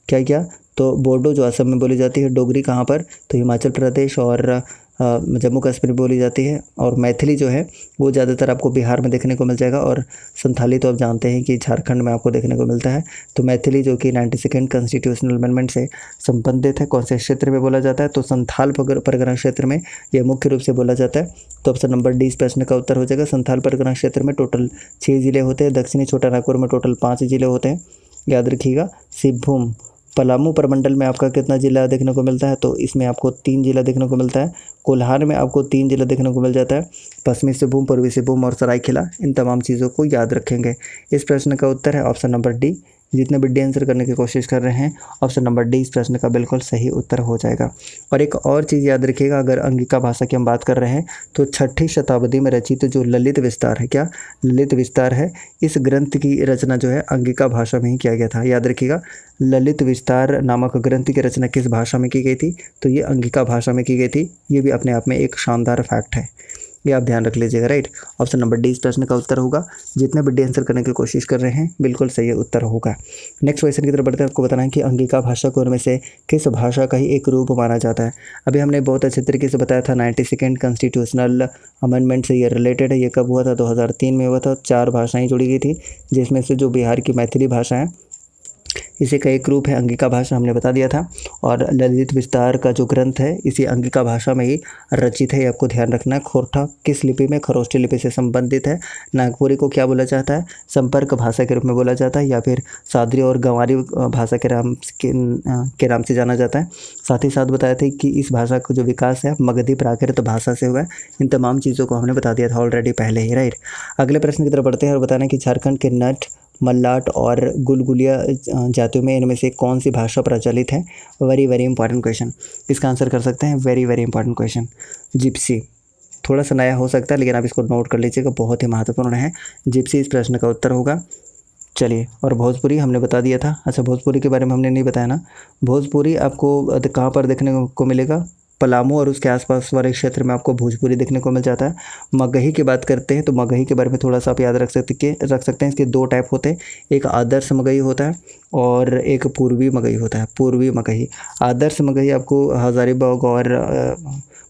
क्या, तो बोडो जो असम में बोली जाती है, डोगरी कहाँ पर, तो हिमाचल प्रदेश और जम्मू कश्मीर बोली जाती है। और मैथिली जो है वो ज़्यादातर आपको बिहार में देखने को मिल जाएगा। और संथाली तो आप जानते हैं कि झारखंड में आपको देखने को मिलता है। तो मैथिली जो कि 92 कॉन्स्टिट्यूशनल अमेंडमेंट से संबंधित है, कौन से क्षेत्र में बोला जाता है, तो संथाल परगना क्षेत्र में यह मुख्य रूप से बोला जाता है। तो ऑप्शन नंबर डी इस प्रश्न का उत्तर हो जाएगा। संथाल परगना क्षेत्र में टोटल 6 ज़िले होते हैं। दक्षिणी छोटा नागपुर में टोटल 5 ज़िले होते हैं, याद रखिएगा। सिंहभूम पलामू प्रमंडल में आपका कितना ज़िला देखने को मिलता है, तो इसमें आपको 3 ज़िला देखने को मिलता है। कोल्हान में आपको 3 जिला देखने को मिल जाता है, पश्चिमी सिंहभूम, पूर्वी सिंहभूम और सरायकेला। इन तमाम चीज़ों को याद रखेंगे। इस प्रश्न का उत्तर है ऑप्शन नंबर डी। जितने भी डी आंसर करने की कोशिश कर रहे हैं, ऑप्शन नंबर डी इस प्रश्न का बिल्कुल सही उत्तर हो जाएगा। और एक और चीज़ याद रखिएगा, अगर अंगिका भाषा की हम बात कर रहे हैं तो 6ठी शताब्दी में रचित जो ललित विस्तार है, क्या ललित विस्तार है, इस ग्रंथ की रचना जो है अंगिका भाषा में ही किया गया था। याद रखिएगा, ललित विस्तार नामक ग्रंथ की रचना किस भाषा में की गई थी, तो ये अंगिका भाषा में की गई थी। ये भी अपने आप में एक शानदार फैक्ट है, ये आप ध्यान रख लीजिएगा। राइट, ऑप्शन नंबर डी इस प्रश्न का उत्तर होगा। जितने भी डी आंसर करने की कोशिश कर रहे हैं, बिल्कुल सही उत्तर होगा। नेक्स्ट क्वेश्चन की तरफ बढ़ते हैं। आपको बताना है कि अंगिका भाषा को उनमें से किस भाषा का ही एक रूप माना जाता है। अभी हमने बहुत अच्छे तरीके से बताया था, 92nd कॉन्स्टिट्यूशनल अमेंडमेंट से ये रिलेटेड है। ये कब हुआ था, 2003 में हुआ था। 4 भाषाएँ जुड़ी गई थी, जिसमें से जो बिहार की मैथिली भाषा है, इसी का एक रूप है अंगिका भाषा, हमने बता दिया था। और ललित विस्तार का जो ग्रंथ है, इसी अंगिका भाषा में ही रचित है, ये आपको ध्यान रखना है। खोरठा किस लिपि में, खरोष्ठी लिपि से संबंधित है। नागपुरी को क्या बोला जाता है, संपर्क भाषा के रूप में बोला जाता है, या फिर सादरी और गंवारी भाषा के नाम से जाना जाता है। साथ ही साथ बताया था कि इस भाषा का जो विकास है मगधी प्राकृत भाषा से हुआ है। इन तमाम चीज़ों को हमने बता दिया था ऑलरेडी पहले ही। राइट, अगले प्रश्न की तरफ बढ़ते हैं और बताना कि झारखंड के नट, मल्लाट और गुलगुलिया जातियों में इनमें से कौन सी भाषा प्रचलित है। वेरी वेरी इंपॉर्टेंट क्वेश्चन, इसका आंसर कर सकते हैं। Very very important question. Gypsy थोड़ा सा नया हो सकता है, लेकिन आप इसको नोट कर लीजिएगा, बहुत ही महत्वपूर्ण है। जिप्सी इस प्रश्न का उत्तर होगा। चलिए, और भोजपुरी हमने बता दिया था। अच्छा, भोजपुरी के बारे में हमने नहीं बताया ना। भोजपुरी आपको कहाँ पर देखने को मिलेगा, पलामू और उसके आसपास वाले क्षेत्र में आपको भोजपुरी देखने को मिल जाता है। मगही की बात करते हैं तो मगही के बारे में थोड़ा सा आप याद रख सकते हैं। इसके 2 टाइप होते हैं, एक आदर्श मगही होता है और एक पूर्वी मगही होता है। पूर्वी मगही, आदर्श मगही आपको हजारीबाग और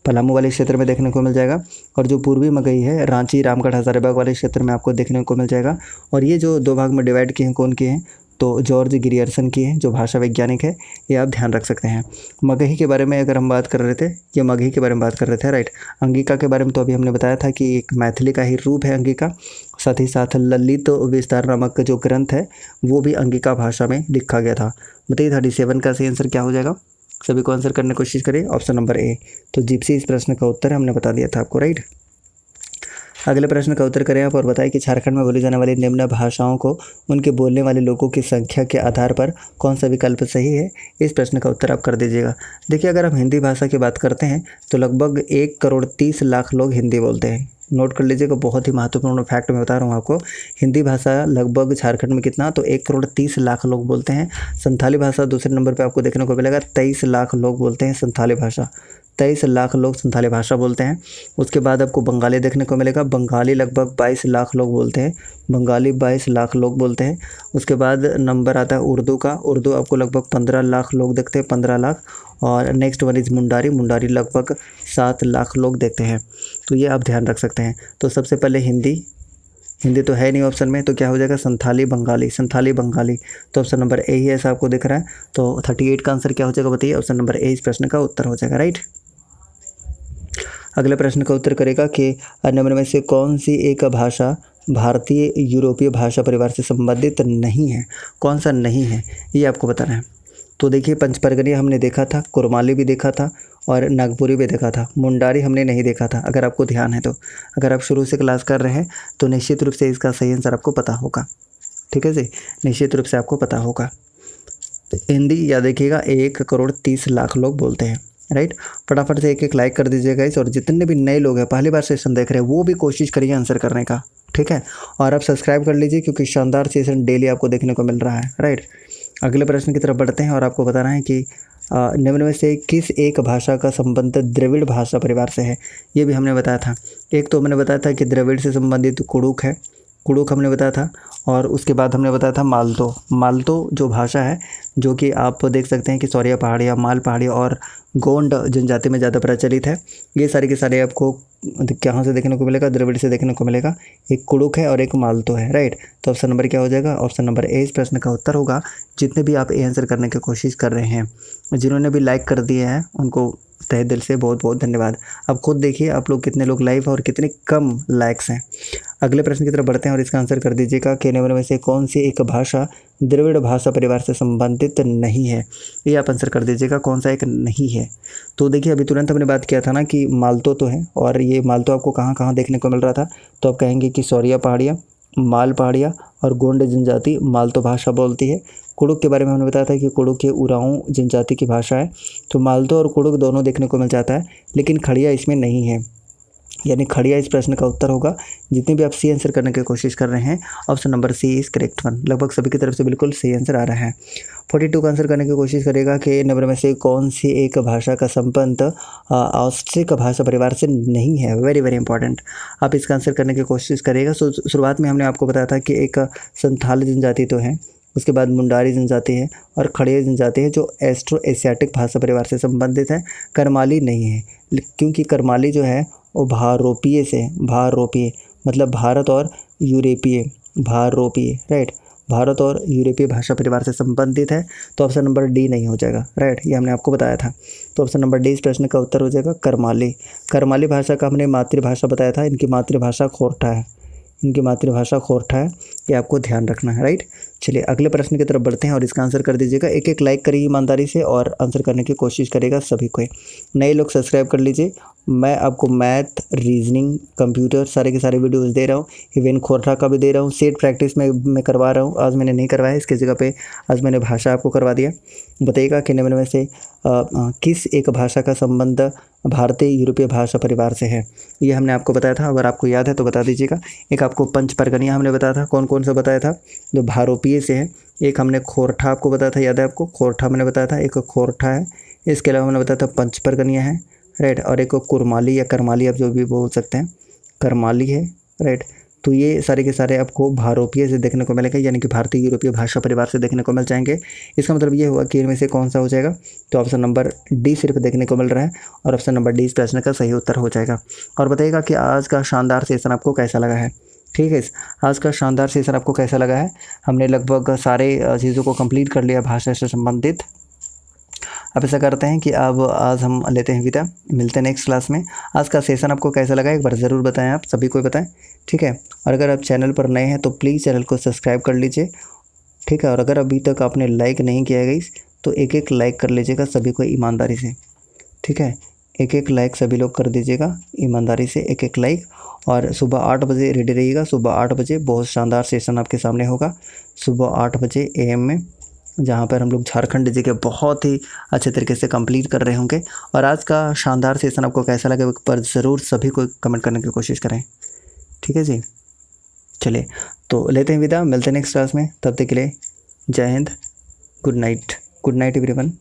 पलामू वाले क्षेत्र में देखने को मिल जाएगा, और जो पूर्वी मगही है रांची, रामगढ़, हजारीबाग वाले क्षेत्र में आपको देखने को मिल जाएगा। और ये जो 2 भाग में डिवाइड किए हैं, कौन किए हैं, तो जॉर्ज ग्रियर्सन की है, जो भाषा वैज्ञानिक है, ये आप ध्यान रख सकते हैं। मगही के बारे में अगर हम बात कर रहे थे, ये मगही के बारे में बात कर रहे थे। राइट, अंगिका के बारे में तो अभी हमने बताया था कि एक मैथिली का ही रूप है अंगिका। साथ ही साथ ललित विस्तार नामक जो ग्रंथ है, वो भी अंगिका भाषा में लिखा गया था। बताइए 37 का सही आंसर क्या हो जाएगा, सभी को आंसर करने की कोशिश करिए। ऑप्शन नंबर ए, तो जिप्सी इस प्रश्न का उत्तर है, हमने बता दिया था आपको। राइट, अगले प्रश्न का उत्तर करें आप और बताएं कि झारखंड में बोली जाने वाली निम्न भाषाओं को उनके बोलने वाले लोगों की संख्या के आधार पर कौन सा विकल्प सही है। इस प्रश्न का उत्तर आप कर दीजिएगा। देखिए, अगर हम हिंदी भाषा की बात करते हैं तो लगभग 1,30,00,000 लोग हिंदी बोलते हैं। नोट कर लीजिएगा, बहुत ही महत्वपूर्ण फैक्ट मैं बता रहा हूँ आपको। हिंदी भाषा लगभग झारखंड में कितना, तो 1,30,00,000 लोग बोलते हैं। संथाली भाषा दूसरे नंबर पे आपको देखने को मिलेगा, 23 लाख लोग बोलते हैं संथाली भाषा। 23 लाख लोग संथाली भाषा बोलते हैं। उसके बाद आपको बंगाली देखने को मिलेगा, बंगाली लगभग 22 लाख लोग बोलते हैं। बंगाली 22 लाख लोग बोलते हैं। उसके बाद नंबर आता है उर्दू का, उर्दू आपको लगभग 15 लाख लोग देखते हैं, 15 लाख। और next one is Mundari, Mundari लगभग 7 लाख लोग देखते हैं। तो ये आप ध्यान रख सकते हैं। तो सबसे पहले हिंदी तो है नहीं ऑप्शन में, तो क्या हो जाएगा, संथाली बंगाली, संथाली बंगाली। तो ऑप्शन नंबर ए ही ऐसा आपको दिख रहा है। तो 38 का आंसर क्या हो जाएगा, बताइए। ऑप्शन नंबर ए इस प्रश्न का उत्तर हो जाएगा। राइट, अगले प्रश्न का उत्तर करेगा कि निम्न में से कौन सी एक भाषा भारतीय यूरोपीय भाषा परिवार से संबंधित नहीं है। कौन सा नहीं है, ये आपको बताना है। तो देखिए, पंचपरगनी हमने देखा था, कुरमाली भी देखा था और नागपुरी भी देखा था। मुंडारी हमने नहीं देखा था, अगर आपको ध्यान है तो। अगर आप शुरू से क्लास कर रहे हैं तो निश्चित रूप से इसका सही आंसर आपको पता होगा। ठीक है जी, निश्चित रूप से आपको पता होगा। तो हिंदी याद रखिएगा 1,30,00,000 लोग बोलते हैं। राइट, फटाफट से एक लाइक कर दीजिएगा इस, और जितने भी नए लोग हैं पहली बार सेशन देख रहे हैं वो भी कोशिश करिए आंसर करने का। ठीक है, और आप सब्सक्राइब कर लीजिए, क्योंकि शानदार सेशन डेली आपको देखने को मिल रहा है। राइट, अगले प्रश्न की तरफ बढ़ते हैं और आपको बताना है कि निम्न में से किस एक भाषा का संबंध द्रविड़ भाषा परिवार से है। ये भी हमने बताया था। एक तो मैंने बताया था कि द्रविड़ से संबंधित कुड़ुक है, कुड़ुक हमने बताया था। और उसके बाद हमने बताया था मालतो। मालतो जो भाषा है, जो कि आप देख सकते हैं कि सौरिया पहाड़ियाँ, माल पहाड़ियाँ और गोंड जनजाति में ज़्यादा प्रचलित है। ये सारे के सारे आपको कहाँ से देखने को मिलेगा, द्रविड़ से देखने को मिलेगा। एक कुड़ुक है और एक मालतो है। राइट, तो ऑप्शन नंबर क्या हो जाएगा, ऑप्शन नंबर ए इस प्रश्न का उत्तर होगा। जितने भी आप ए आंसर करने की कोशिश कर रहे हैं, जिन्होंने भी लाइक कर दिए हैं, उनको तहे दिल से बहुत बहुत धन्यवाद। अब खुद देखिए आप लोग कितने लोग लाइव हैं और कितने कम लाइक्स हैं। अगले प्रश्न की तरफ बढ़ते हैं और इसका आंसर कर दीजिएगा कि निम्न में से कौन सी एक भाषा द्रविड़ भाषा परिवार से संबंधित नहीं है। ये आप आंसर कर दीजिएगा कौन सा एक नहीं है। तो देखिए अभी तुरंत हमने बात किया था ना कि मालतो तो है, और ये मालतो आपको कहाँ कहाँ देखने को मिल रहा था, तो आप कहेंगे कि सौरिया पहाड़ियाँ, माल पहाड़ियाँ और गोंड जनजाति मालतो भाषा बोलती है। कुड़ुक के बारे में हमने बताया था कि कुड़ुक के उरांव जनजाति की भाषा है। तो मालतो और कुड़ुक दोनों देखने को मिल जाता है, लेकिन खड़िया इसमें नहीं है, यानी खड़िया इस प्रश्न का उत्तर होगा। जितने भी आप सी आंसर करने की कोशिश कर रहे हैं, option number C is correct one. लगभग सभी की तरफ से बिल्कुल सही आंसर आ रहा है। 42 का आंसर करने की कोशिश करेगा कि नंबर में से कौन सी एक भाषा का संबंध ऑस्ट्रिक भाषा परिवार से नहीं है। वेरी वेरी इंपॉर्टेंट, आप इसका आंसर करने की कोशिश करेगा। शुरुआत में हमने आपको बताया था कि एक संथाल जनजाति तो है, उसके बाद मुंडारी जनजाति है और खड़िया जनजाति है जो एस्ट्रो एशियाटिक भाषा परिवार से संबंधित है। करमाली नहीं है, क्योंकि करमाली जो है वो भारोपीय से, भारोपीय मतलब भारत और यूरोपीय, भारोपीय राइट, भारत और यूरोपीय भाषा परिवार से संबंधित है। तो ऑप्शन नंबर डी नहीं हो जाएगा राइट, ये हमने आपको बताया था। तो ऑप्शन नंबर डी इस प्रश्न का उत्तर हो जाएगा करमाली। करमाली भाषा का हमने मातृभाषा बताया था, इनकी मातृभाषा खोरठा है, इनकी मातृभाषा खोरठा है, ये आपको ध्यान रखना है राइट। चलिए अगले प्रश्न की तरफ बढ़ते हैं और इसका आंसर कर दीजिएगा। एक एक लाइक करिए ईमानदारी से और आंसर करने की कोशिश करेगा सभी को। नए लोग सब्सक्राइब कर लीजिए। मैं आपको मैथ, रीजनिंग, कंप्यूटर सारे के सारे वीडियोस दे रहा हूँ, इवन खोरठा का भी दे रहा हूँ। सेट प्रैक्टिस में मैं करवा रहा हूँ, आज मैंने नहीं करवाया, इसकी जगह पे आज मैंने भाषा आपको करवा दिया। बताइएगा कि निम्न में से किस एक भाषा का संबंध भारतीय यूरोपीय भाषा परिवार से है। ये हमने आपको बताया था, अगर आपको याद है तो बता दीजिएगा। एक आपको पंच परगनिया हमने बताया था, कौन कौन सा बताया था, जो भारोपीय से है। एक हमने खोरठा आपको बताया था, याद है आपको, खोरठा मैंने बताया था, एक खोरठा है। इसके अलावा हमने बताया था पंच परगनिया है राइट, और एक कुरमाली या करमाली आप जो भी बोल सकते हैं, करमाली है राइट। तो ये सारे के सारे आपको भारोपीय से देखने को मिलेगा, यानी कि भारतीय यूरोपीय भाषा परिवार से देखने को मिल जाएंगे। इसका मतलब ये हुआ कि इनमें से कौन सा हो जाएगा, तो ऑप्शन नंबर डी सिर्फ देखने को मिल रहा है और ऑप्शन नंबर डी इस प्रश्न का सही उत्तर हो जाएगा। और बताइएगा कि आज का शानदार सेशन आपको कैसा लगा है। ठीक है, आज का शानदार सेशन आपको कैसा लगा है। हमने लगभग सारे चीज़ों को कंप्लीट कर लिया भाषा से संबंधित। अब ऐसा करते हैं कि अब आज हम लेते हैं विदा, मिलते हैं नेक्स्ट क्लास में। आज का सेशन आपको कैसा लगा एक बार ज़रूर बताएं, आप सभी को बताएं ठीक है। और अगर आप चैनल पर नए हैं तो प्लीज़ चैनल को सब्सक्राइब कर लीजिए ठीक है। और अगर अभी तक आपने लाइक नहीं किया है गाइस तो एक एक लाइक कर लीजिएगा सभी को ईमानदारी से ठीक है। एक एक लाइक सभी लोग कर दीजिएगा ईमानदारी से, एक एक लाइक। और सुबह 8 बजे रेडी रहिएगा, सुबह 8 बजे बहुत शानदार सेशन आपके सामने होगा, सुबह 8 बजे AM में, जहाँ पर हम लोग झारखंड जी के बहुत ही अच्छे तरीके से कंप्लीट कर रहे होंगे। और आज का शानदार सेशन आपको कैसा लगे पर ज़रूर सभी को कमेंट करने की कोशिश करें ठीक है जी। चलिए तो लेते हैं विदा, मिलते हैं नेक्स्ट क्लास में, तब तक के लिए जय Hind, good night, good night everyone.